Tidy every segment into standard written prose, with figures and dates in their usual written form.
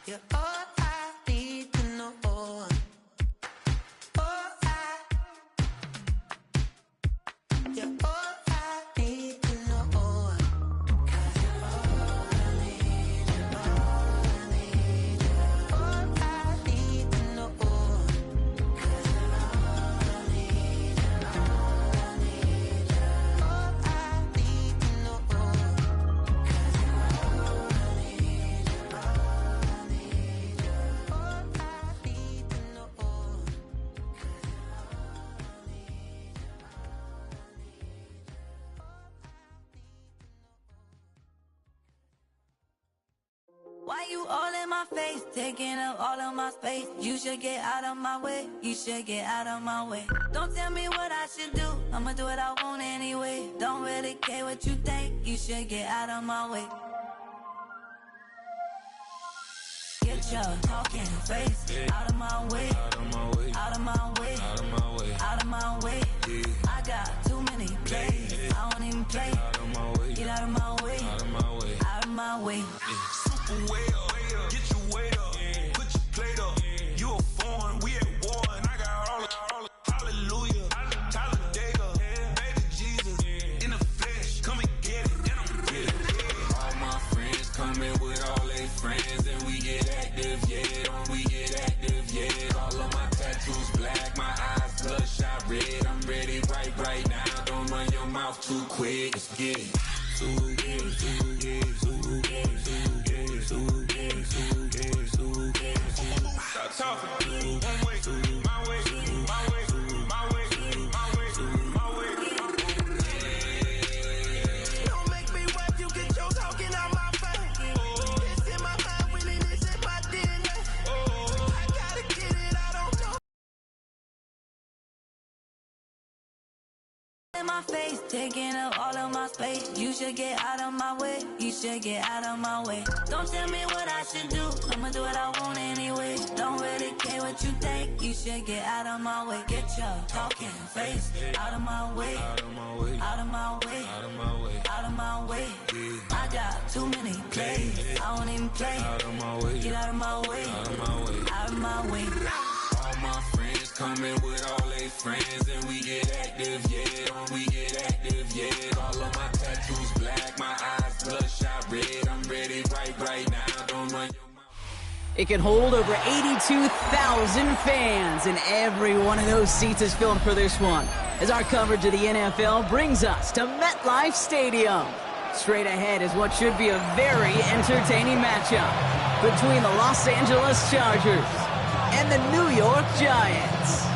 You're all I need to know. You're all I need to know. 'Cause you're all I need. You're all I need. You're all I need to know. 'Cause you're all I need. You're all I need. You're all I need to know. 'Cause you're all I need. You're all I need. You're all I need to know. 'Cause you're all I need. Why you all in my face, taking up all of my space? You should get out of my way, you should get out of my way. Don't tell me what I should do, I'ma do what I want anyway. Don't really care what you think, you should get out of my way. Get your talking face out of my way, out of my way, out of my way, out of my way, out of my way. I got too many plays, I don't even play. Out of my way, get out of my way, out of my way, out of my way. Way up, get your weight up, put your plate up. You a foreign, we at war, and I got all the hallelujah, Talladega, baby Jesus, in the flesh, come and get it, and I'm get it. All my friends coming with all their friends, and we get active, yeah, we get active, yeah. All of my tattoos black, my eyes bloodshot red. I'm ready right now. Don't run your mouth too quick. Let's get it. Stop talking. One way, my way, my way, my way, my way, my way. Don't make me wipe you, get your talking out my face. It's in my mind, winning is in my DNA. I gotta get it, I don't know. In my face, taking up all of my space. You should get out of my way, you should get out of my way. Don't tell me what I should do, I'ma do what I want anyway. Don't really care what you think, you should get out of my way. Get your talking face out of my way, out of my way, out of my way, out of my way, out of my way. I got too many plays, I don't even play. Out of my way, get out of my way, out of my way, out of my way. All my friends coming with all their friends, and we get active, yeah, we get active, yeah. All of my tattoos black, my eyes bloodshot red. I'm ready right now. Don't run your mouth. It can hold over 82,000 fans, and every one of those seats is filled for this one, as our coverage of the NFL brings us to MetLife Stadium. Straight ahead is what should be a very entertaining matchup between the Los Angeles Chargers and the New York Giants.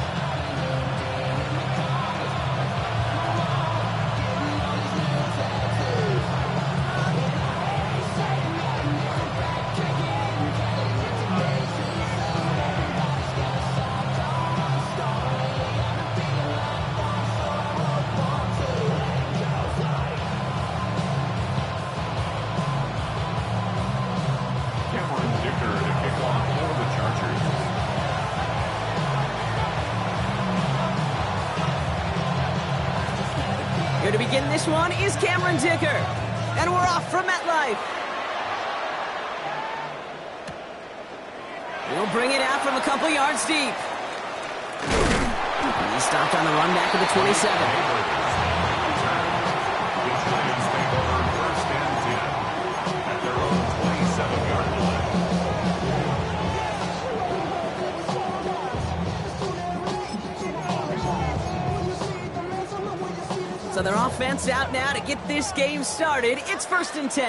Here to begin this one is Cameron Dicker. And we're off from MetLife. We'll bring it out from a couple yards deep. And he stopped on the run back of the 27. So their offense out now to get this game started. It's 1st and 10.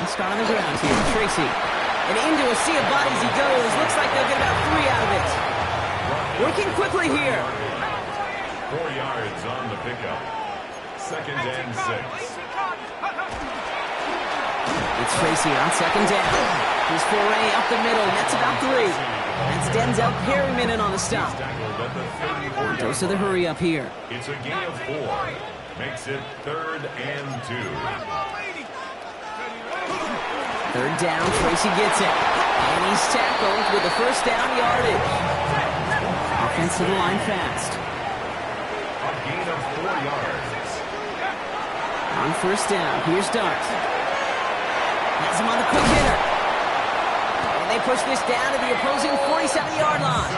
And start on the ground here. Tracy. And into a sea of bodies he goes. Looks like they'll get about 3 out of it. Working quickly here. 4 yards on the pickup. 2nd and 6. It's Tracy on 2nd down. His foray up the middle, that's about 3. That's Denzel Perryman in on the stop. Goes to the hurry up here. It's a gain of 4. Makes it 3rd and 2. Third down, Tracy gets it. And he's tackled with the first down yardage. Offense to the line fast. A gain of 4 yards. On first down, here's Dart. Has him on the quick hitter. And they push this down to the opposing 47-yard line.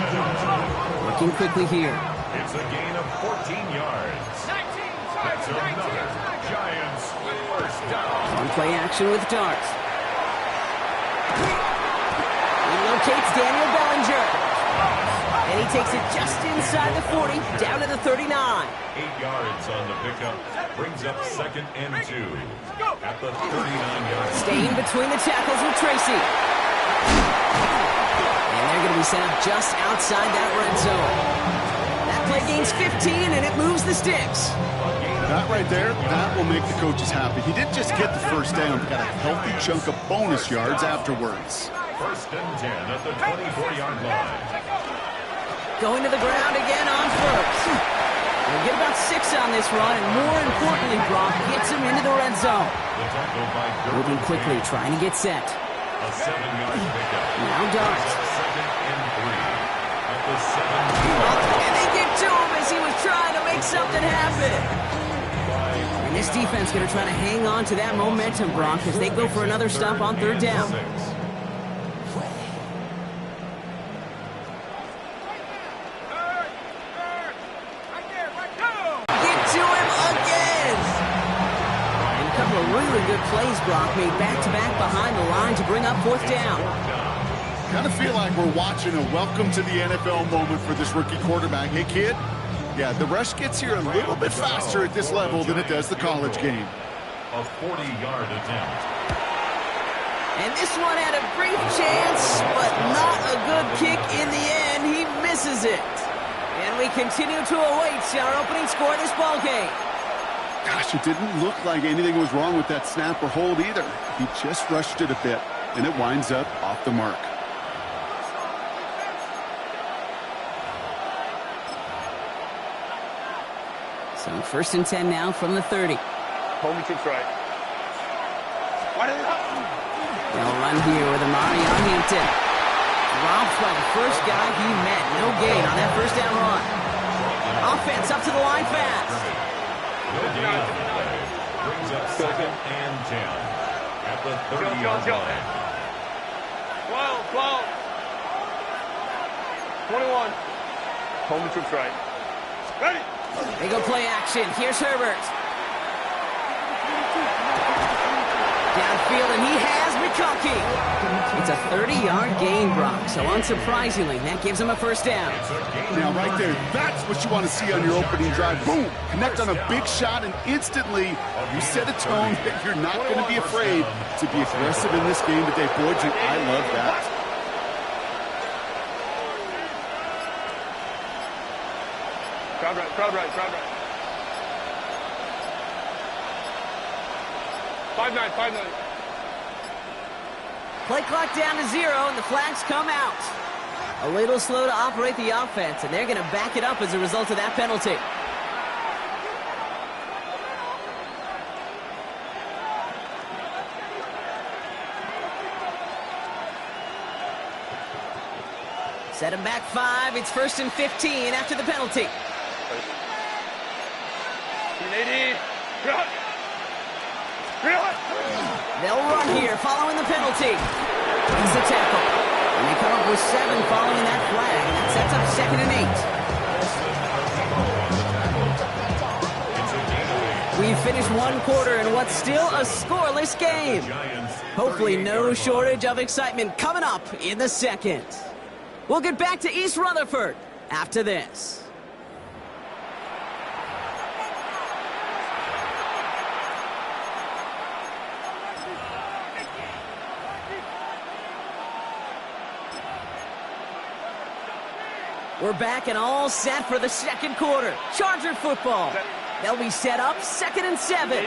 Working quickly here. It's a gain of 14 yards. That's another Giants first down. On play action with Dart. He locates Daniel Bellinger. And he takes it just inside the 40, down to the 39. 8 yards on the pickup. Brings up 2nd and 2 at the 39-yard line. Staying between the tackles with Tracy. And they're going to be set up just outside that red zone. That play gains 15, and it moves the sticks. That right there, that will make the coaches happy. He didn't just get the first down, he got a healthy chunk of bonus yards afterwards. 1st and 10 at the 24-yard line. Going to the ground again on first. They'll get about 6 on this run, and more importantly, Brock gets him into the red zone. The tackle by Moving quickly, trying to get set. A 7-yard pickup. Now Dart. 2nd and 3 at the 7. And they get to him as he was trying to make something happen. And this defense going to try to hang on to that momentum, Brock, as they go for another stop on third down. Really good plays, Brock, made back-to-back behind the line to bring up 4th down. Kind of feel like we're watching a welcome to the NFL moment for this rookie quarterback. Hey, kid, yeah, the rush gets here a little bit faster at this level than it does the college game. A 40-yard attempt. And this one had a brief chance, but not a good kick in the end. He misses it. And we continue to await our opening score in this ballgame. Gosh, it didn't look like anything was wrong with that snap or hold either. He just rushed it a bit, and it winds up off the mark. So 1st and 10 now from the 30. Home troops right. They'll run here with Amari on Hampton. Dropped by the first guy he met. No gain on that first down run. Offense up to the line fast. No gain on the play. Brings up 2nd and 10 at the 30-yard line. 12, 21. Home troops right. Ready. They go play action. Here's Herbert. Downfield, and he has McConkey. It's a 30-yard gain, Brock. So unsurprisingly, that gives him a first down. Now, right there, that's what you want to see on your opening drive. Boom! Connect on a big shot, and instantly, you set a tone that you're not going to be afraid to be aggressive in this game today. Boy, I love that. Crowd right. 5-9. Play clock down to 0, and the flags come out. A little slow to operate the offense, and they're going to back it up as a result of that penalty. Set him back 5. It's 1st and 15 after the penalty. 80. They'll run here following the penalty. It's the tackle. And they come up with 7 following that flag. That sets up 2nd and 8. We finished one quarter in what's still a scoreless game. Hopefully no shortage of excitement coming up in the second. We'll get back to East Rutherford after this. We're back and all set for the second quarter. Charger football. They'll be set up 2nd and 7.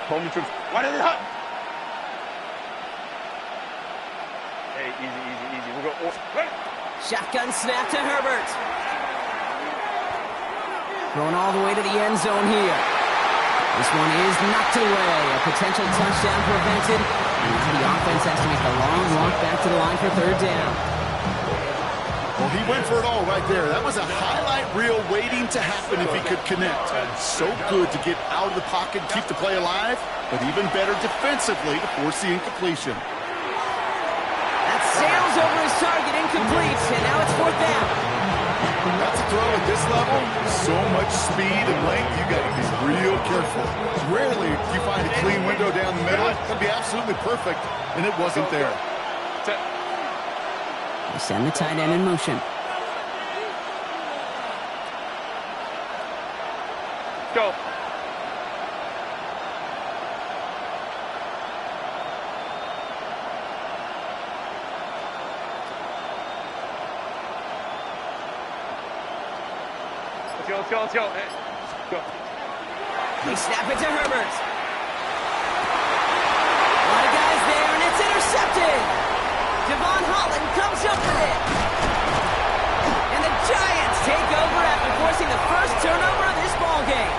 Home troops. What is it? Hey, easy. We'll go. Shotgun snap to Herbert. Thrown all the way to the end zone here. This one is knocked away. A potential touchdown prevented. And now the offense has to make a long walk back to the line for third down. Well, he went for it all right there. That was a highlight reel waiting to happen if he could connect. So good to get out of the pocket, keep the play alive, but even better defensively to force the incompletion. That sails over his target, incomplete, and now it's fourth down. That's a throw at this level. So much speed and length, you got to be real careful. Rarely do you find a clean window down the middle. That'd be absolutely perfect, and it wasn't there. They send the tight end in motion. Go. Let's go. Hey. Go. They snap it to Herbert. A lot of guys there, and it's intercepted. Devon Holland comes up with it. And the Giants take over after forcing the first turnover of this ballgame.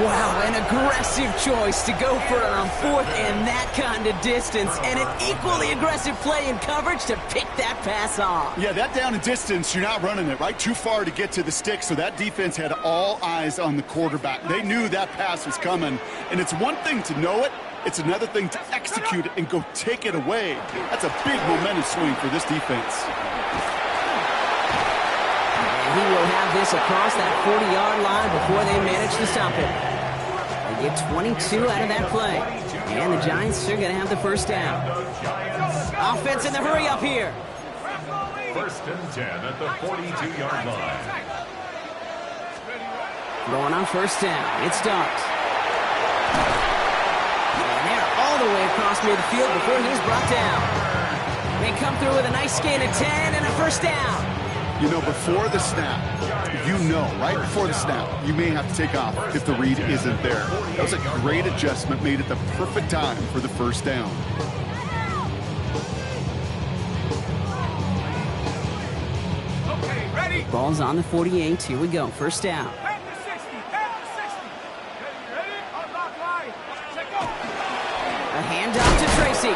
Wow, an aggressive choice to go for it on fourth and that kind of distance, and an equally aggressive play in coverage to pick that pass off. Yeah, that down and distance, you're not running it, right? Too far to get to the stick, so that defense had all eyes on the quarterback. They knew that pass was coming, and it's one thing to know it, it's another thing to execute it and go take it away. That's a big momentum swing for this defense. And he will have this across that 40-yard line before they manage to stop it. They get 22 out of that play. And the Giants are going to have the first down. Offense in the hurry up here. First and 10 at the 42-yard line. Going on first down. It starts. And they're all the way across midfield before he's brought down. They come through with a nice gain of 10 and a first down. You know, before the snap, right before the snap, you may have to take off if the read isn't there. That was a great adjustment made at the perfect time for the first down. Okay, ready? Ball's on the 48. Here we go. First down. Head to 60. Head to 60. Ready? Unlock line. Check go. A handoff to Tracy.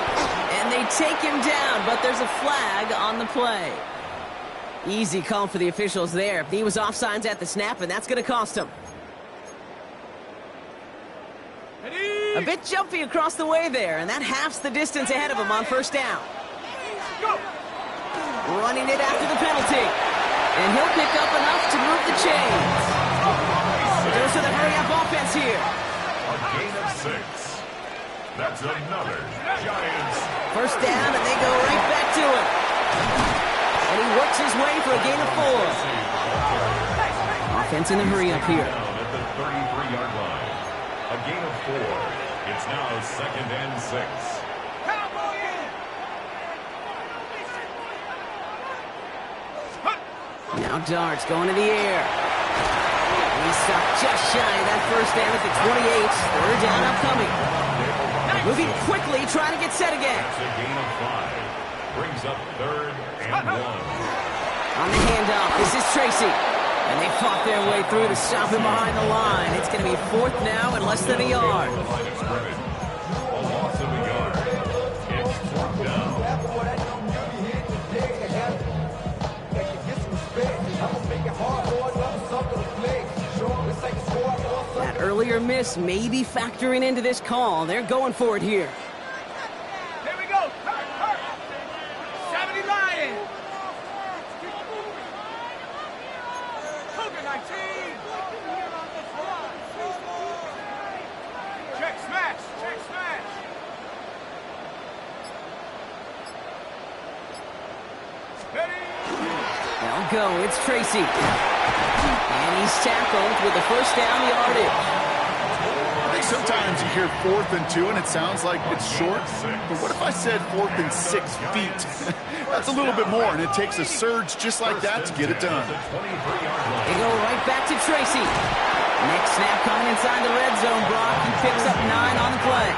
And they take him down, but there's a flag on the play. Easy call for the officials there. He was offsides at the snap, and that's going to cost him. Ready? A bit jumpy across the way there, and that halves the distance ahead of him on first down. Go. Running it after the penalty. And he'll pick up enough to move the chains. Goes to the hurry-up offense here. A gain of 6. That's another Giants. First down, and they go right back to it. And he works his way for a gain of 4. Offense in the hurry-up here. Down at the 33-yard line. A gain of 4. It's now second and 6. Cowboy in. Now Darts going to the air. He stopped just shy of that first down at the 28. Third down upcoming. Moving quickly, trying to get set again. That's a gain of 5. Brings up third and 1. On the handoff, this is Tracy. And they fought their way through to stop him behind the line. It's going to be fourth now and less than a yard. The line of scrimmage. A loss of a yard. It's fourth down. That earlier miss may be factoring into this call. They're going for it here. Here we go. 70 Lion. Cougar 19. Check smash. Check smash. Ready? They'll go. It's Tracy. And he's tackled with the first down yardage. I think sometimes you hear 4th and 2 and it sounds like it's short, but what if I said 4th and 6 feet? That's a little bit more, and it takes a surge just like that to get it done. They go right back to Tracy. Next snap coming inside the red zone, Brock. He picks up 9 on the play.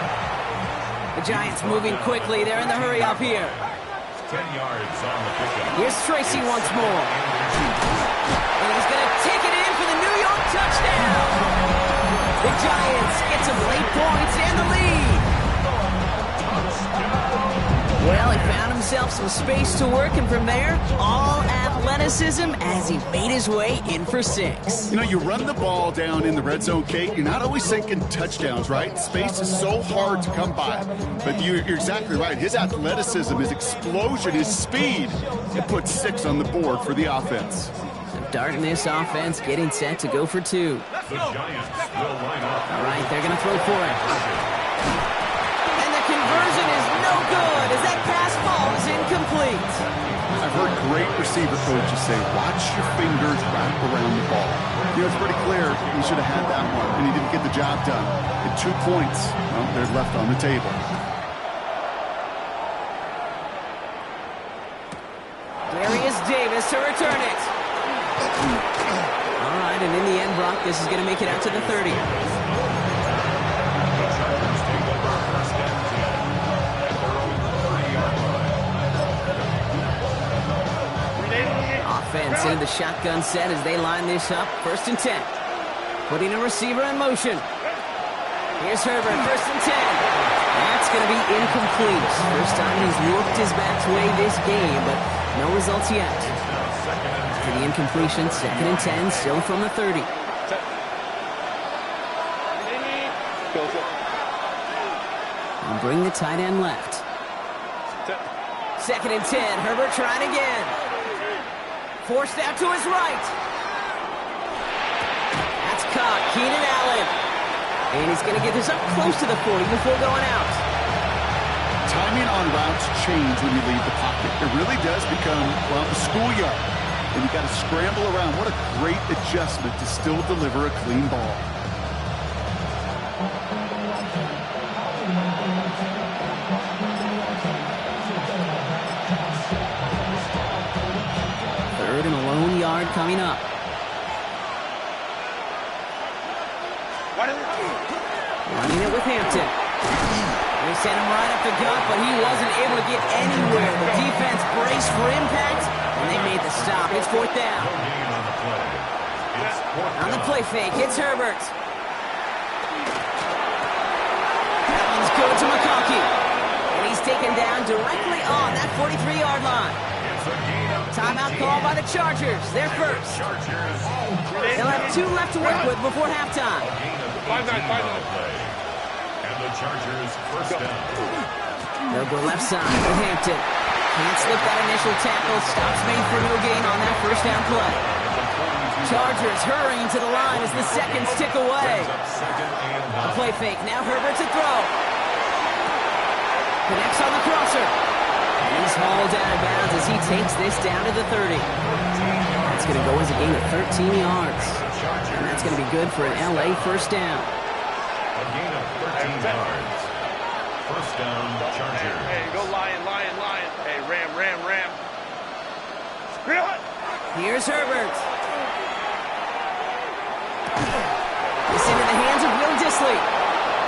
The Giants moving quickly. They're in the hurry up here. 10 yards on the pickup. Here's Tracy once more. And he's going to take it in for the New York touchdown. The Giants get some late points and the lead. Well, he found himself some space to work, and from there, all athleticism as he made his way in for 6. You know, you run the ball down in the red zone, Kate, you're not always thinking touchdowns, right? Space is so hard to come by. But you're exactly right. His athleticism, his explosion, his speed, it puts 6 on the board for the offense. Darting this offense, getting set to go for 2. The Giants will line up. All right, they're going to throw for it. And the conversion is no good as that pass falls incomplete. I've heard great receiver coaches say, watch your fingers wrap around the ball. You know, it's pretty clear he should have had that one, and he didn't get the job done. And 2 points, well, they're left on the table. Darius Davis to return it. All right, and in the end, Brock, this is going to make it out to the 30. Offense in the shotgun set as they line this up. 1st and 10. Putting a receiver in motion. Here's Herbert, 1st and 10. That's going to be incomplete. First time he's looked his best way this game, but no results yet. For the incompletion, 2nd and 10, still from the 30. And bring the tight end left. 2nd and 10, Herbert trying again. Forced out to his right. That's caught, Keenan Allen. And he's going to get this up close to the 40 before going out. Timing on routes change when you leave the pocket. It really does become, well, the schoolyard. And you got to scramble around. What a great adjustment to still deliver a clean ball. Third and a lone yard coming up. Running it with Hampton. They sent him right up the gut, but he wasn't able to get anywhere. The defense braced for impact, and they made the stop. It's 4th down. On the play fake, it's Herbert. That one's good to McConkey. And he's taken down directly on that 43-yard line. Timeout call by the Chargers. They're first. They'll have 2 left to work with before halftime. 5-9. And the Chargers 1st down. They'll go left side with Hampton. Can't slip that initial tackle. Stops made for no gain on that 1st down play. Chargers hurrying to the line as the seconds tick away. A play fake. Now Herbert to throw. Connects on the crosser. He's hauled out of bounds as he takes this down to the 30. That's going to go as a gain of 13 yards. And that's going to be good for an LA 1st down. A gain of 13 yards. 1st down, Chargers. Hey, go Lion. Hey, Ram. Here's Herbert. This into the hands of Will Dissly.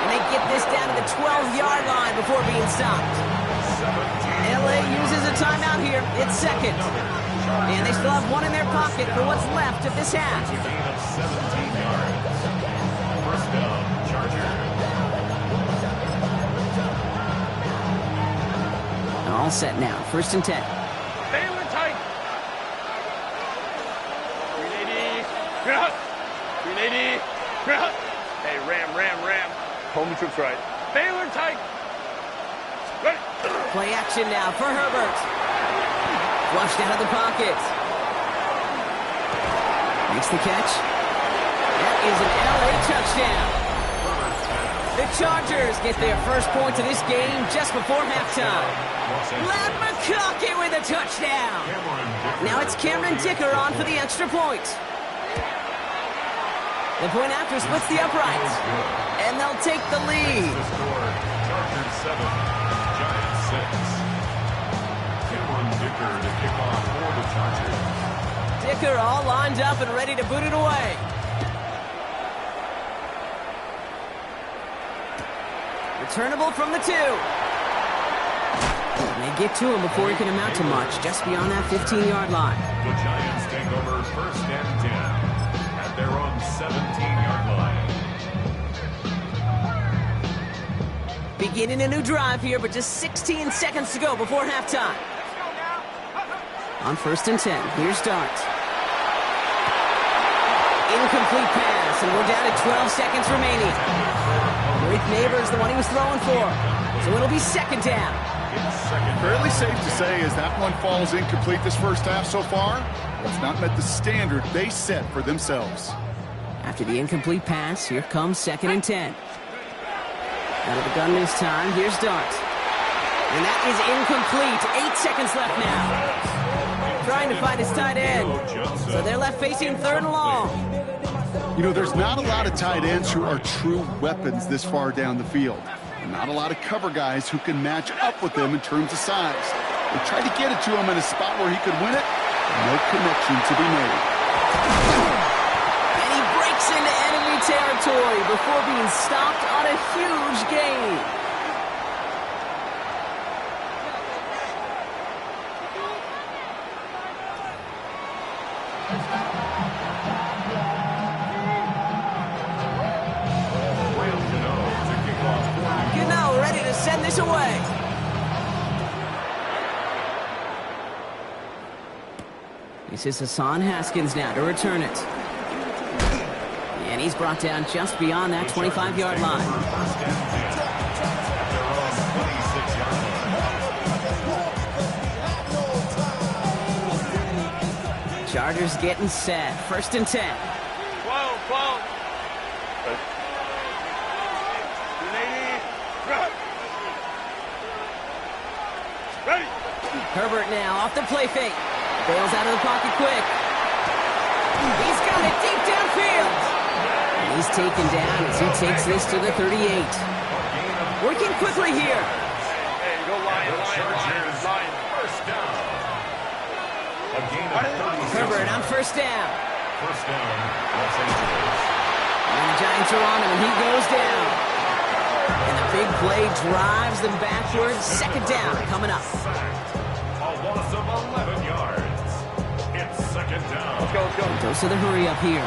And they get this down to the 12-yard line before being stopped. LA uses a timeout here. It's 2nd. And they still have 1 in their pocket for what's left of this half. A gain of 17 yards. 1st down, Chargers. All set now. 1st and 10. Baylor tight. 380. Hey, Ram. Home troops right. Baylor tight. Ready. Play action now for Herbert. Flushed out of the pocket. Makes the catch. That is an LA touchdown. The Chargers get their first point of this game just before halftime. Lad McConkey with a touchdown. Now it's Cameron Dicker on for the extra point. The point after splits the uprights. And they'll take the lead. Chargers 7, Giants 6. Cameron Dicker to kick off for the Chargers. Dicker all lined up and ready to boot it away. Returnable from the 2. And they get to him before he can amount to much, just beyond that 15-yard line. The Giants take over 1st and 10 at their own 17-yard line. Beginning a new drive here, but just 16 seconds to go before halftime. On 1st and 10, here's Dart. Incomplete pass, and we're down to 12 seconds remaining. Rick Neighbors, the one he was throwing for. So it'll be 2nd down. Fairly safe to say as that one falls incomplete this first half so far, it's not met the standard they set for themselves. After the incomplete pass, here comes 2nd and 10. Out of the gun this time, here's Dart. And that is incomplete. 8 seconds left now. Trying to find his tight end. So they're left facing 3rd and long. You know, there's not a lot of tight ends who are true weapons this far down the field. Not a lot of cover guys who can match up with them in terms of size. They tried to get it to him in a spot where he could win it. No connection to be made. And he breaks into enemy territory before being stopped on a huge gain. Gano ready to send this away. This is Hassan Haskins now to return it. And he's brought down just beyond that 25-yard line. Chargers getting set. 1st and 10. 12. Ready. Herbert now off the play fake. Bails out of the pocket quick. He's got it deep downfield. And he's taken down as he takes this to the 38. Working quickly here. Hey, go line. First down. A gain of 36. Herbert on 1st down. First down, Los Angeles. And the Giants are on him, and he goes down. And the big play drives them backwards. 2nd down coming up. A loss of 11 yards. It's 2nd down. Let's go. Goes to the hurry up here.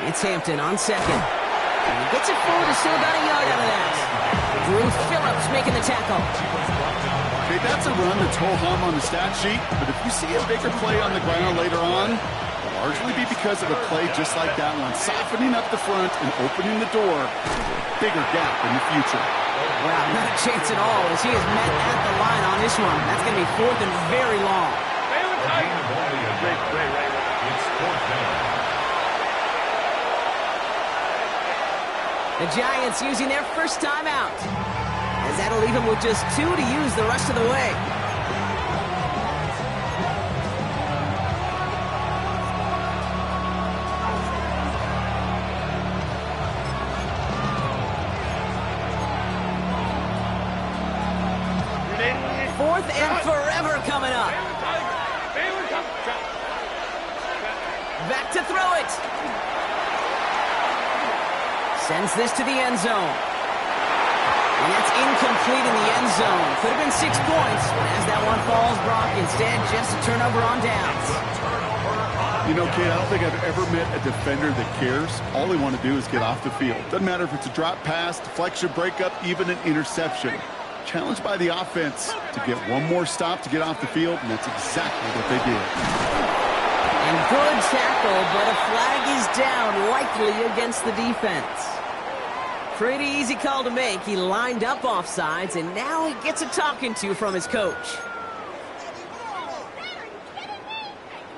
It's Hampton on 2nd. And he gets it forward to still about a yard out of that. Drew Phillips making the tackle. Okay, that's a run that's ho-hum on the stat sheet, but if you see a bigger play on the ground later on, it'll largely be because of a play just like that one, softening up the front and opening the door for a bigger gap in the future. Wow, not a chance at all as he is met at the line on this one. That's going to be 4th and very long. Baylor tight. Great. It's 4th down. The Giants using their first timeout, as that'll leave them with just 2 to use the rest of the way. Fourth and forever coming up. Baylor tight. Back to throw it. Sends this to the end zone. And that's incomplete in the end zone. Could have been 6 points, but as that one falls, Brock, instead just a turnover on downs. You know, Kate, I don't think I've ever met a defender that cares. All they want to do is get off the field. Doesn't matter if it's a drop pass, deflection, breakup, even an interception. Challenged by the offense to get one more stop to get off the field, and that's exactly what they did. And good tackle, but a flag is down, likely against the defense. Pretty easy call to make. He lined up offsides, and now he gets a talking to from his coach.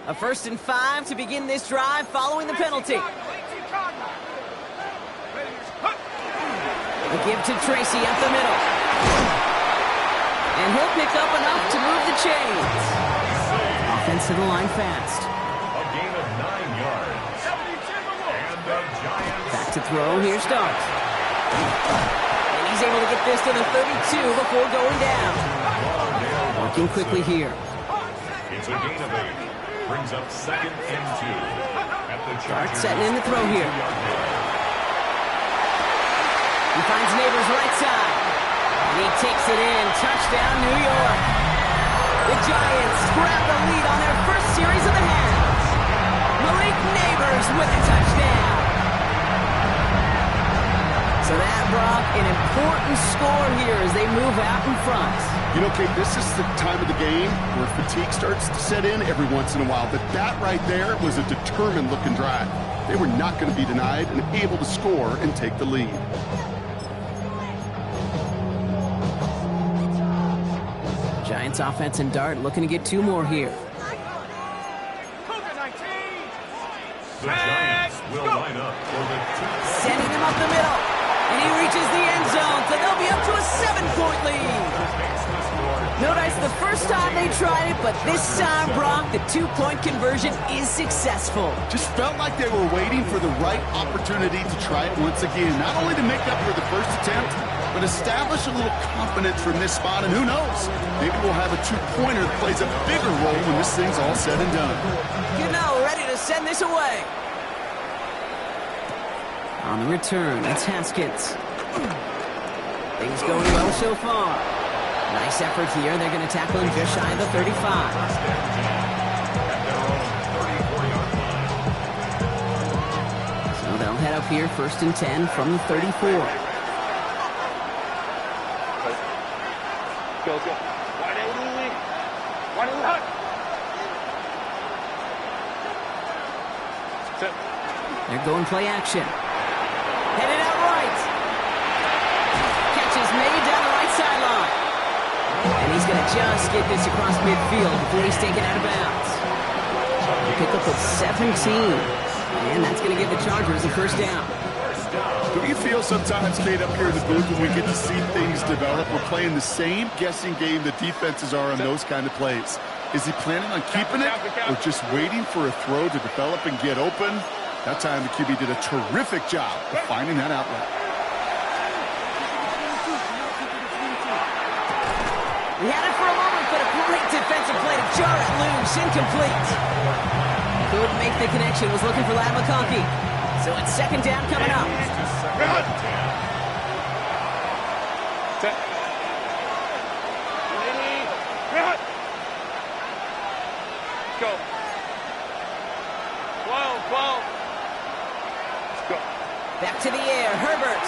A 1st and 5 to begin this drive following the penalty. A give to Tracy up the middle. And he'll pick up enough to move the chains. Offense to the line fast. A gain of 9 yards. And the Giants. Back to throw. Here's Dart. And he's able to get this to the 32 before going down. Working quickly here. It's a gain of 8. Brings up 2nd and 2. At the Dart Chargers. setting in the throw here. He finds Neighbors right side. And he takes it in. Touchdown, New York. The Giants grab the lead on their first series of the half. Malik Neighbors an important score here as they move out in front. You know, Kate, this is the time of the game where fatigue starts to set in every once in a while. But that right there was a determined-looking drive. They were not going to be denied and able to score and take the lead. Giants offense and Dart looking to get 2 more here. The Giants will line up for the Sending him up the middle. And he reaches the end zone, so they'll be up to a 7-point lead. Notice the first time they tried it, but this time, Brock, the 2-point conversion is successful. Just felt like they were waiting for the right opportunity to try it once again. Not only to make up for the first attempt, but establish a little confidence from this spot. And who knows, maybe we'll have a 2-pointer that plays a bigger role when this thing's all said and done. You know, ready to send this away. On the return, it's Haskins. Things going well so far. Nice effort here. They're going to tackle him just shy of the 35. So they'll head up here, 1st and 10 from the 34. Go. Wide out. Sit. They're going play action. Headed out right. Catch is made down the right sideline. And he's going to just get this across midfield before he's taken out of bounds. Pick up with 17. And that's going to give the Chargers a 1st down. Do you feel sometimes, Kate, up here in the booth when we get to see things develop, we're playing the same guessing game the defenses are on those kind of plays? Is he planning on keeping it or just waiting for a throw to develop and get open? That time the QB did a terrific job of finding that outlet. We had it for a moment, but a great defensive play to jar it loose. Incomplete. Couldn't make the connection. Was looking for Lad McConkey. So it's 2nd down coming up. Set. Go. 12. Let's go. Back to the air. Herbert.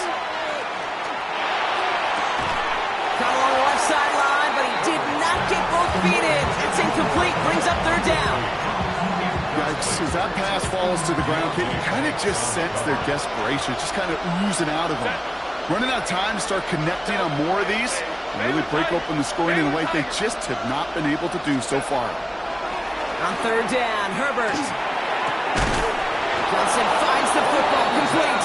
Caught along the left sideline, but he did not get both feet in. It's incomplete. Brings up 3rd down. Yikes, as that pass falls to the ground, Kate, you kind of just sense their desperation, just kind of oozing out of them. Running out of time to start connecting on more of these and really break open the scoring in a way they just have not been able to do so far. On 3rd down, Herbert. Johnson finds the football, complete.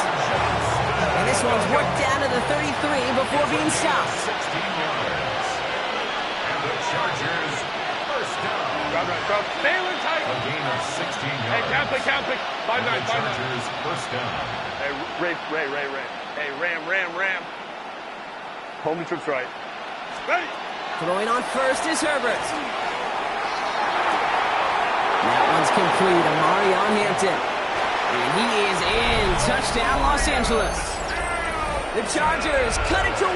And this one's worked down to the 33 before being stopped. 16 yards. And the Chargers, 1st down. Drop. Baylor tight. A gain of 16 yards. Hey, count. 5-9. The Chargers, 1st down. Hey, Ray. Hey, Ram. Home and trips right. Ready. Throwing on 1st is Herbert. That one's complete. Amari on Hampton. And he is in. Touchdown, Los Angeles. The Chargers cut it to 1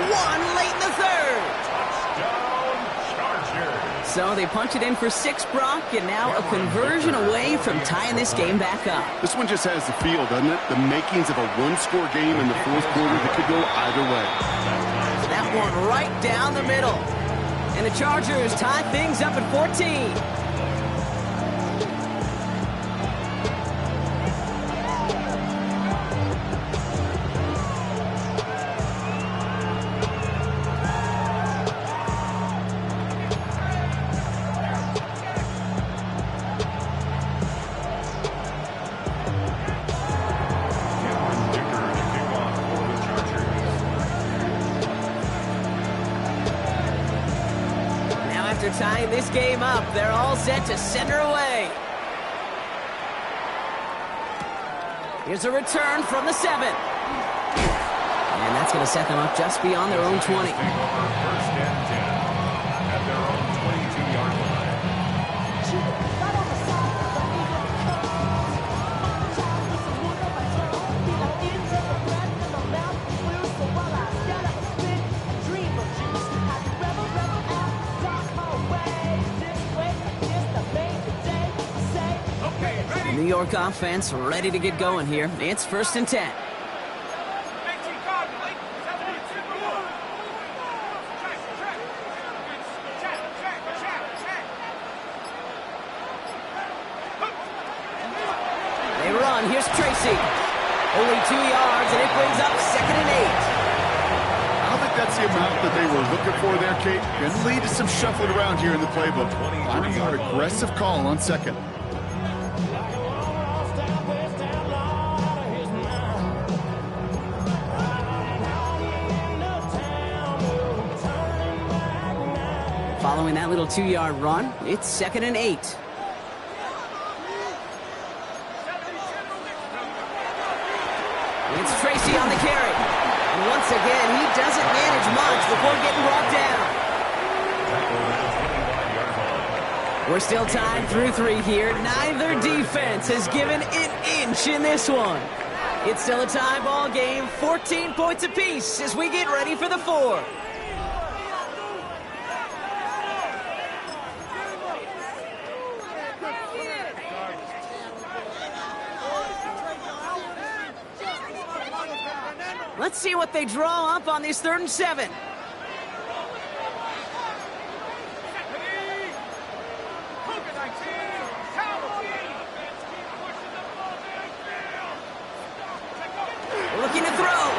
late in the 3rd. Touchdown, Chargers. So they punch it in for 6, Brock, and now a conversion away from tying this game back up. This one just has the feel, doesn't it? The makings of a 1-score game in the 4th quarter that could go either way. That one right down the middle. And the Chargers tie things up at 14. After tying this game up, they're all set to send her away. Here's a return from the 7. And that's going to set them up just beyond their own 20. 1st and 10 at their own 22-yard line. New York offense ready to get going here. It's 1st and 10. run. Here's Tracy. Only 2 yards, and it brings up 2nd and 8. I don't think that's the amount that they were looking for there, Kate. Going to lead to some shuffling around here in the playbook. Finding a more aggressive call on 2nd. Following that little 2-yard run, it's 2nd and 8. It's Tracy on the carry. And once again, he doesn't manage much before getting brought down. We're still tied through 3 here. Neither defense has given an inch in this one. It's still a tie ball game, 14 points apiece as we get ready for the 4th. Let's see what they draw up on this 3rd and 7. Looking to throw.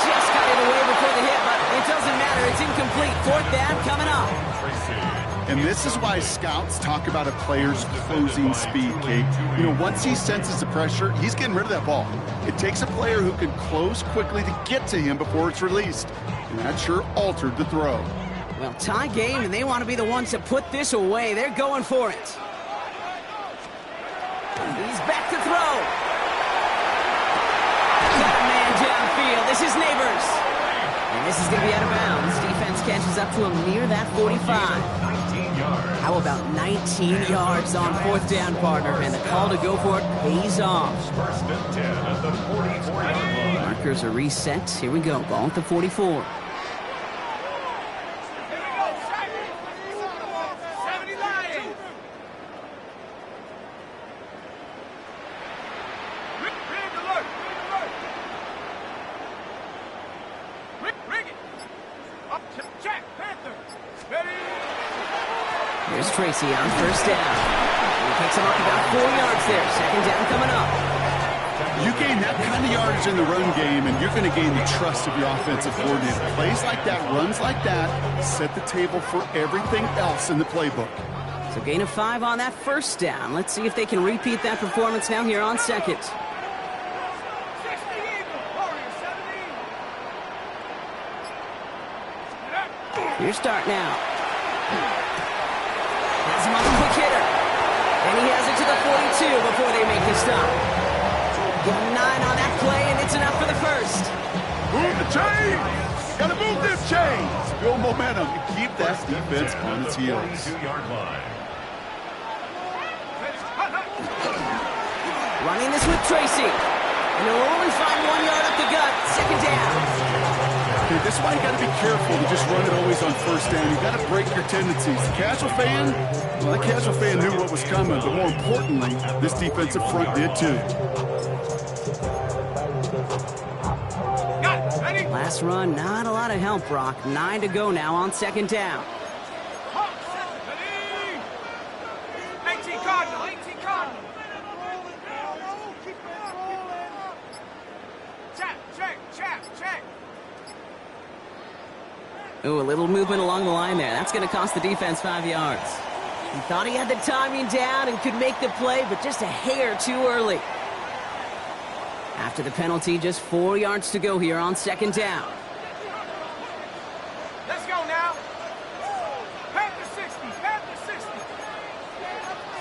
Just got it away before the hit, but it doesn't matter. It's incomplete. 4th down coming up. And this is why scouts talk about a player's closing speed, Kate. You know, once he senses the pressure, he's getting rid of that ball. It takes a player who can close quickly to get to him before it's released. And that sure altered the throw. Well, tie game, and they want to be the ones to put this away. They're going for it. He's back to throw. Got a man downfield. This is Neighbors. And this is going to be out of bounds. Defense catches up to him near that 45. How about 19 yards on 4th down, partner? And the call to go for it pays off. 1st and 10 at the 44-yard line. Markers are reset. Here we go. Ball at the 44. Here's Tracy on 1st down. He picks him up about 4 yards there. 2nd down coming up. You gain that kind of yardage in the run game, and you're going to gain the trust of your offensive coordinator. Plays like that, runs like that, set the table for everything else in the playbook. So gain of 5 on that 1st down. Let's see if they can repeat that performance now here on 2nd. Here's start now. Has him on the quick hitter. And he has it to the 42 before they make the stop. Give him 9 on that play, and it's enough for the 1st. Move the chains! Gotta move them chains! Build momentum and keep that defense on its heels. 42-yard line. Running this with Tracy. And he'll only find 1 yard up the gut. 2nd down. Okay, this is why you got to be careful to just run it always on 1st down. You got to break your tendencies. The casual fan, well, that casual fan knew what was coming, but more importantly, this defensive front did too. Last run, not a lot of help, Brock. 9 to go now on 2nd down. 18 Cardinal, 18 Cardinal. Check. Ooh, a little movement along the line there. That's going to cost the defense 5 yards. He thought he had the timing down and could make the play, but just a hair too early. After the penalty, just 4 yards to go here on 2nd down. Let's go now. Panther 60, Panther 60.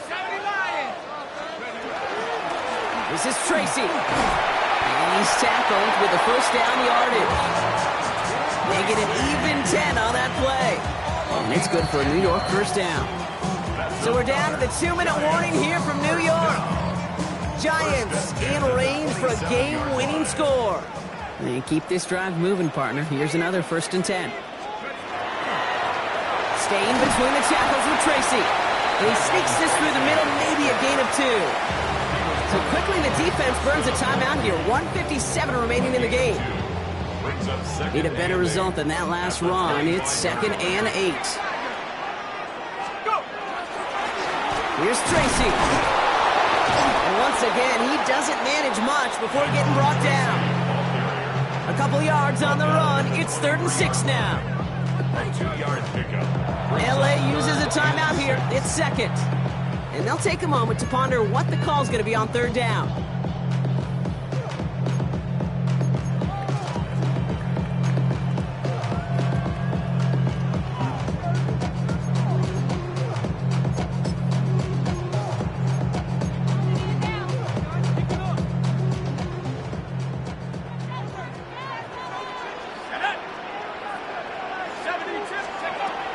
70 Lions. This is Tracy. And he's tackled with the 1st down yardage. Making it even 10 on that play. And it's good for a New York 1st down. So we're down to the 2-minute warning here from New York. Giants in range for a game-winning score. They keep this drive moving, partner. Here's another 1st and 10. Staying between the tackles with Tracy. And he sneaks this through the middle, maybe a gain of 2. So quickly the defense burns a timeout here. 1:57 remaining in the game. Need a better result than that last run. It's 2nd and 8. Here's Tracy. And once Once again, he doesn't manage much before getting brought down. A couple yards on the run. It's 3rd and 6 now. A 2-yard pickup. LA uses a timeout here. It's 2nd. And they'll take a moment to ponder what the call's going to be on 3rd down.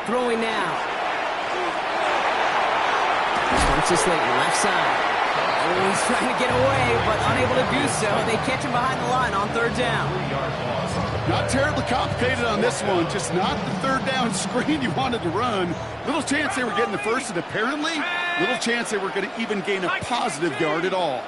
Throwing now. This late left side. Oh, he's trying to get away, but unable to do so. They catch him behind the line on 3rd down. Not terribly complicated on this one. Just not the 3rd down screen you wanted to run. Little chance they were getting the first, and apparently, little chance they were going to even gain a positive yard at all.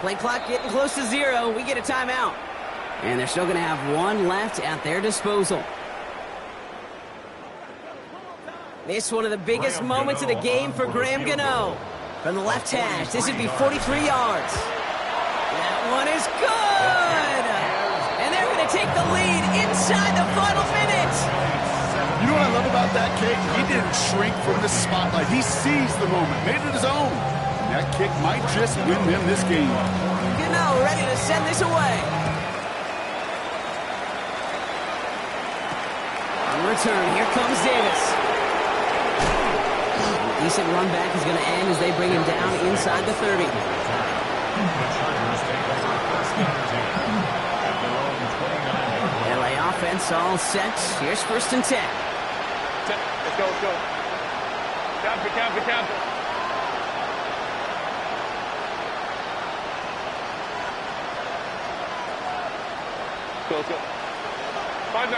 Play clock getting close to 0. We get a timeout. And they're still going to have 1 left at their disposal. This one of the biggest moments of the game for Graham Gano. From the left hash, this would be 43 yards. That one is good! And they're going to take the lead inside the final minute. You know what I love about that kick? He didn't shrink from the spotlight. He seized the moment, made it his own. That kick might just win them this game. Gano ready to send this away. On return, here comes Davis. A decent run back is going to end as they bring him down inside the 30. LA offense all set. Here's 1st and 10. Let's go, let's go. Count it. Let's go. 5-9.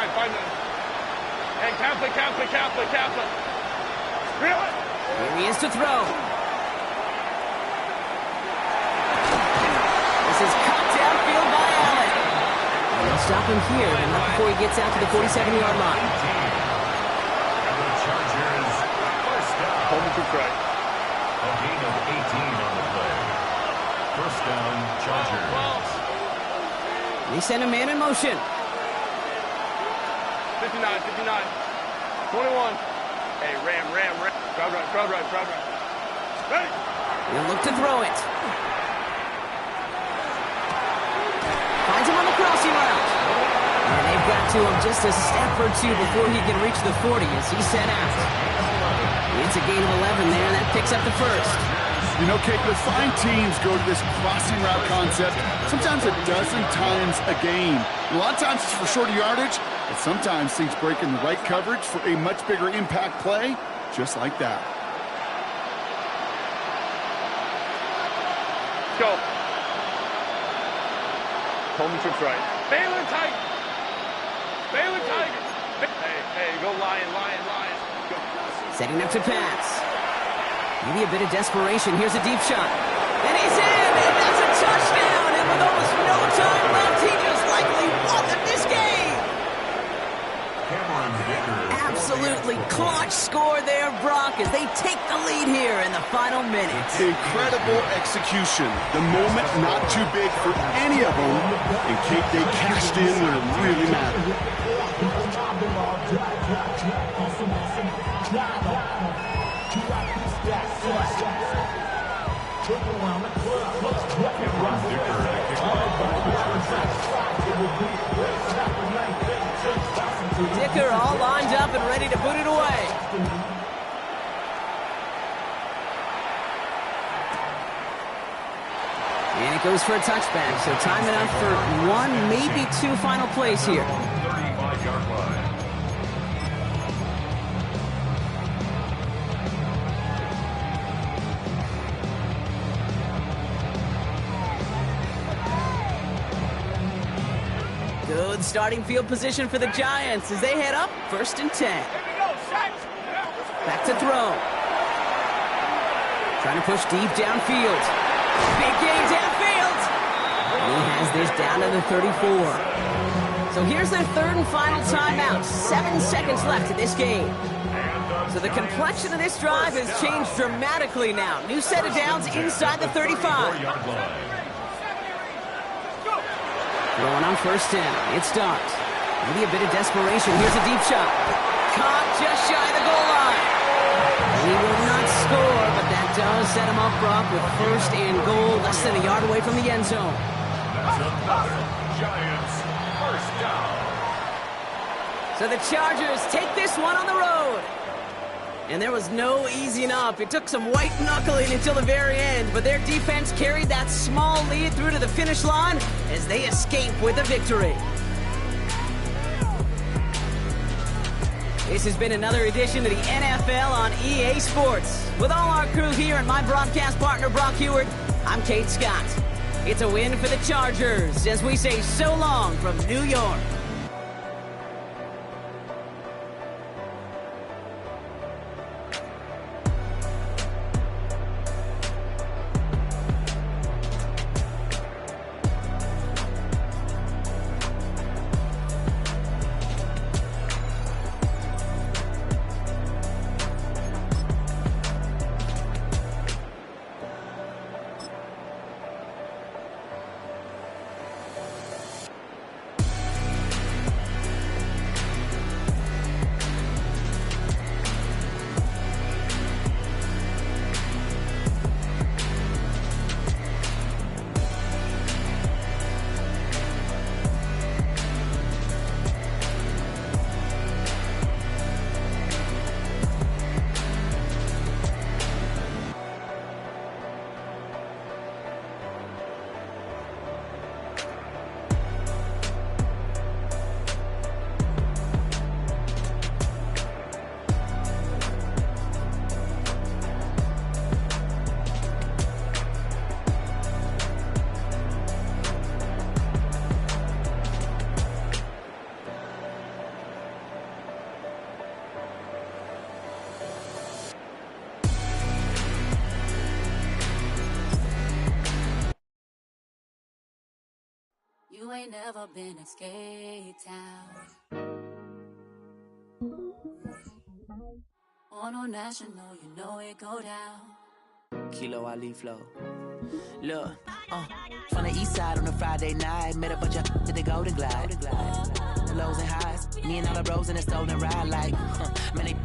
Hey, Catholic. Reel it. Here he is to throw. This is cut downfield by Allen. And they'll stop him here, but not before he gets out to the 47-yard line. Chargers, first down. Hold to right. A gain of 18 on the play. First down, Chargers. They send a man in motion. 59. 21. Hey, Ram. Crowd right. Ready. They'll look to throw it. Finds him on the crossing route. And they've got to him just a step or two before he can reach the 40 as he set out. It's a gain of 11 there, and that picks up the first. You know, Kate, you'll find teams go to this crossing route concept sometimes a dozen times a game. A lot of times it's for shorter yardage, but sometimes things break in the right coverage for a much bigger impact play, just like that. Let's go. Coleman trips right. Baylor Tiger. Hey, go Lion. Go. Setting up to pass. Maybe a bit of desperation. Here's a deep shot. And he's in! And that's a touchdown! And with almost no time left, he just likely won them this game! Absolutely clutch score there, Brock, as they take the lead here in the final minutes. Incredible execution. The moment not too big for any of them. And Kate, they cashed in when it really mattered. Dicker all lined up and ready to boot it away. And it goes for a touchback, so time enough for 1, maybe 2 final plays here. 35-yard line. Good starting field position for the Giants as they head up 1st and 10. Back to throw. Trying to push deep downfield. Big game downfield. And he has this down to the 34. So here's their third and final timeout. 7 seconds left in this game. So the complexion of this drive has changed dramatically now. New set of downs inside the 35. Throwing on first down. It starts. Maybe a bit of desperation. Here's a deep shot. Caught just shy of the goal line. He will not score, but that does set him up, Brock, with first and goal, less than a yard away from the end zone. That's another Giants first down. So the Chargers take this one on the road. And there was no easing up. It took some white knuckling until the very end, but their defense carried that small lead through to the finish line as they escape with a victory. This has been another edition of the NFL on EA Sports. With all our crew here and my broadcast partner, Brock Heward, I'm Kate Scott. It's a win for the Chargers as we say so long from New York. You ain't never been in skate town. On national, you know it go down. Kilo Ali flow. Look, from the east side on a Friday night, met a bunch of to the Golden Glide. The lows and highs, me and all the bros in a stolen ride like, man, they